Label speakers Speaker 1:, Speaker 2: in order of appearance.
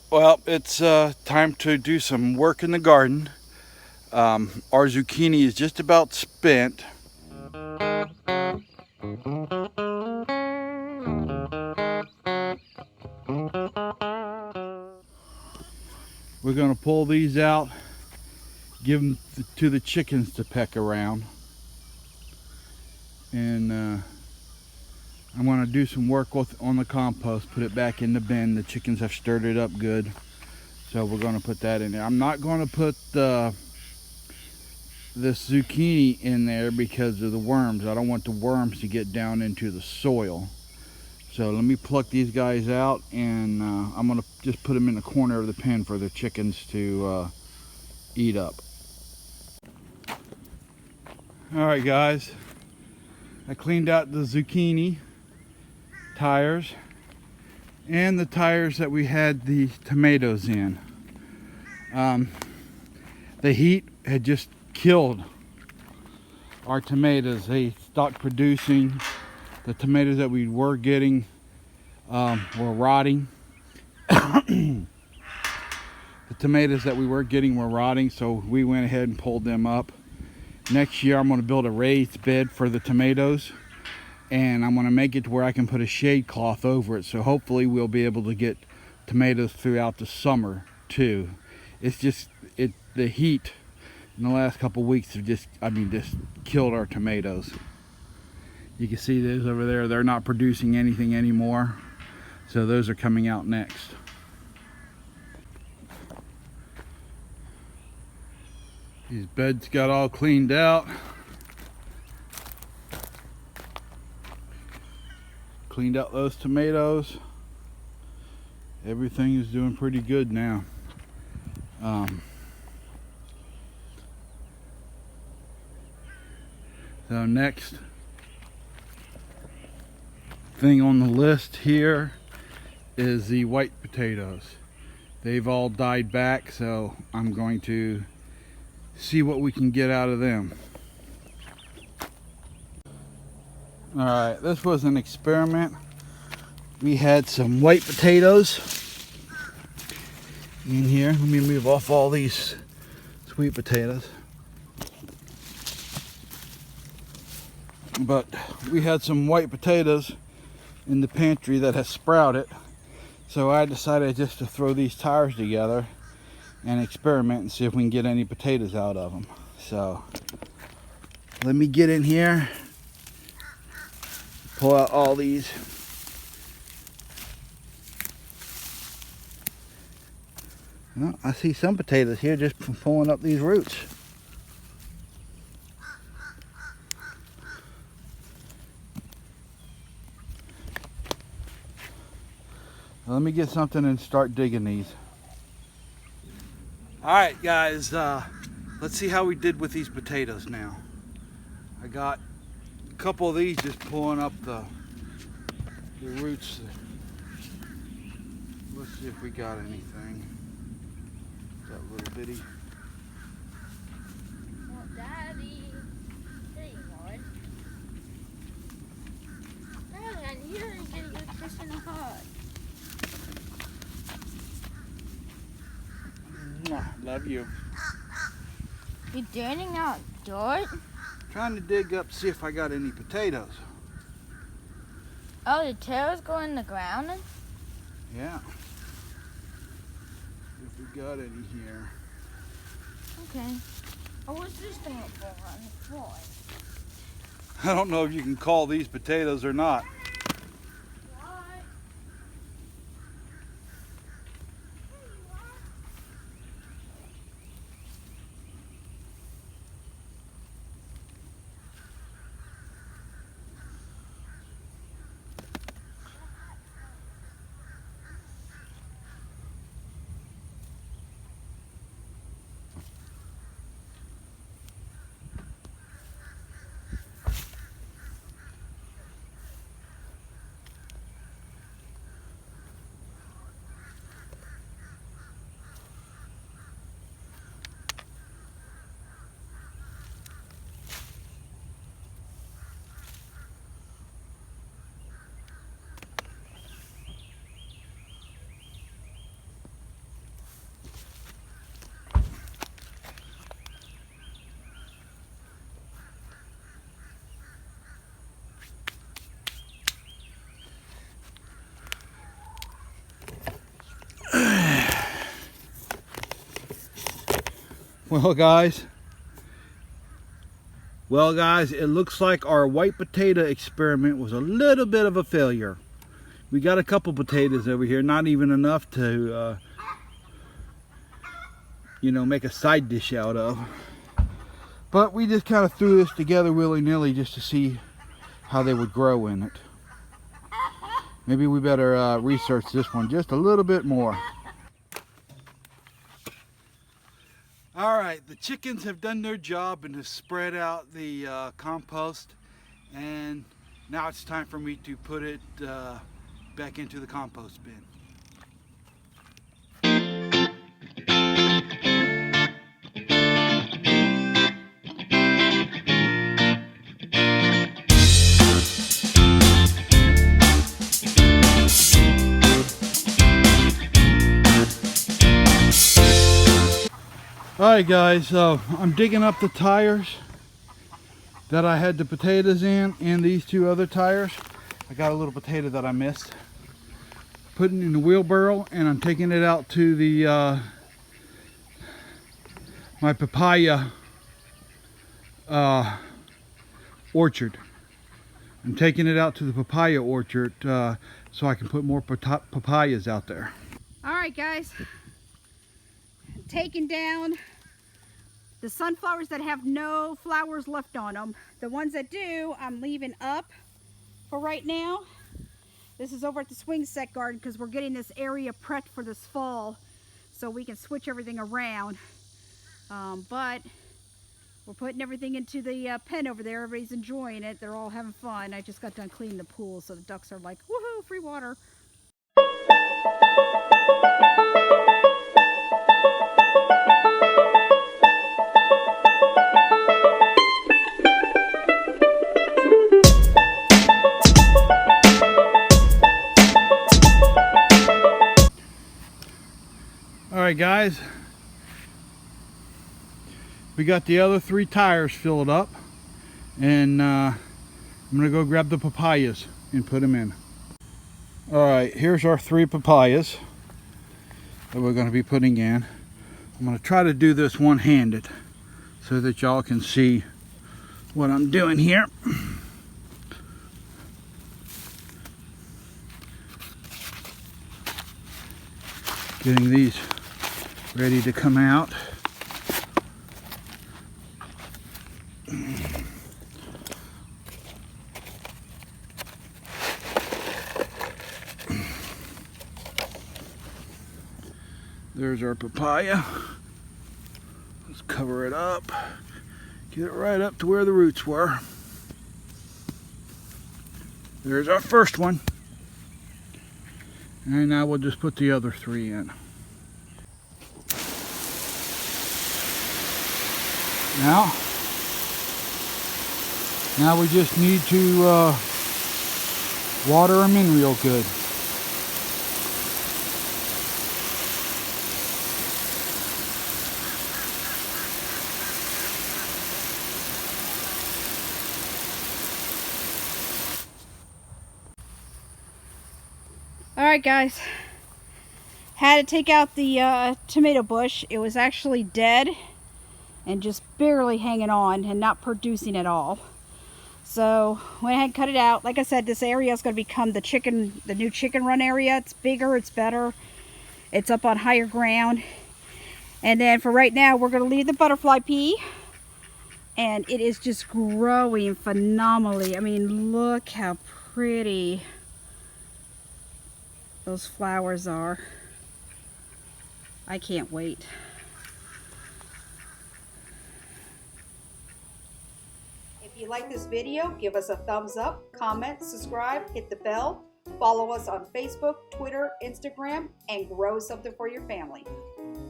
Speaker 1: Well, it's time to do some work in the garden. Our zucchini is just about spent. We're going to pull these out, give them to the chickens to peck around. And I'm going to do some work on the compost, put it back in the bin. The chickens have stirred it up good. So we're going to put that in there. I'm not going to put this zucchini in there because of the worms. I don't want the worms to get down into the soil. So let me pluck these guys out, and I'm going to just put them in the corner of the pen for the chickens to eat up. Alright guys, I cleaned out the zucchini tires and the tires that we had the tomatoes in. The heat had just killed our tomatoes. They stopped producing. The tomatoes that we were getting were rotting. The tomatoes that we were getting were rotting, so we went ahead and pulled them up. Next year I'm going to build a raised bed for the tomatoes, and I'm going to make it to where I can put a shade cloth over it, so hopefully we'll be able to get tomatoes throughout the summer too. It's just the heat in the last couple weeks have just killed our tomatoes. You can see those over there, they're not producing anything anymore, so those are coming out next. These beds got all cleaned out. Cleaned out those tomatoes. Everything is doing pretty good now. So next thing on the list here is the white potatoes. They've all died back, so I'm going to see what we can get out of them. Alright, this was an experiment. We had some white potatoes in here. Let me move off all these sweet potatoes. But we had some white potatoes in the pantry that has sprouted, so I decided just to throw these tires together and experiment and see if we can get any potatoes out of them. So let me get in here, pull out all these. Well, I see some potatoes here just from pulling up these roots. Let me get something and start digging these. Alright guys, let's see how we did with these potatoes now. I got a couple of these just pulling up the roots. Let's see if we got anything. That little bitty.
Speaker 2: Well, Daddy, there you are. Dad, you're getting a kiss in the heart.
Speaker 1: Love you.
Speaker 2: You're dirtying out dirt?
Speaker 1: Trying to dig up, see if I got any potatoes.
Speaker 2: Oh, the tails go in the ground?
Speaker 1: Yeah. If we got any here.
Speaker 2: Okay. Oh, what's this thing up for on the floor?
Speaker 1: I don't know if you can call these potatoes or not. Well guys, it looks like our white potato experiment was a little bit of a failure. We got a couple potatoes over here, not even enough to you know, make a side dish out of. But we just kind of threw this together willy-nilly just to see how they would grow in it. Maybe we better research this one just a little bit more. All right, the chickens have done their job and have spread out the compost, and now it's time for me to put it back into the compost bin. Alright guys, so I'm digging up the tires that I had the potatoes in and these two other tires. I got a little potato that I missed. Putting it in the wheelbarrow, and I'm taking it out to the my papaya orchard. I'm taking it out to the papaya orchard so I can put more papayas out there.
Speaker 3: Alright guys, taking down the sunflowers that have no flowers left on them. The ones that do, I'm leaving up for right now. This is over at the swing set garden because we're getting this area prepped for this fall so we can switch everything around. But we're putting everything into the pen over there. Everybody's enjoying it. They're all having fun. I just got done cleaning the pool, so the ducks are like, woohoo, free water.
Speaker 1: Alright guys, we got the other 3 tires filled up, and I'm gonna go grab the papayas and put them in. Alright, here's our 3 papayas that we're going to be putting in. I'm going to try to do this one-handed so that y'all can see what I'm doing here. Getting these ready to come out. There's our papaya. Let's cover it up. Get it right up to where the roots were. There's our first one. And now we'll just put the other 3 in. Now we just need to water them in real good.
Speaker 3: Alright guys, had to take out the tomato bush. It was actually dead and just barely hanging on and not producing at all. So went ahead and cut it out. Like I said, this area is going to become the new chicken run area. It's bigger, it's better, it's up on higher ground. And then for right now, we're going to leave the butterfly pea, and it is just growing phenomenally. I mean, look how pretty those flowers are. I can't wait. If you like this video, give us a thumbs up, comment, subscribe, hit the bell, follow us on Facebook, Twitter, Instagram, and grow something for your family.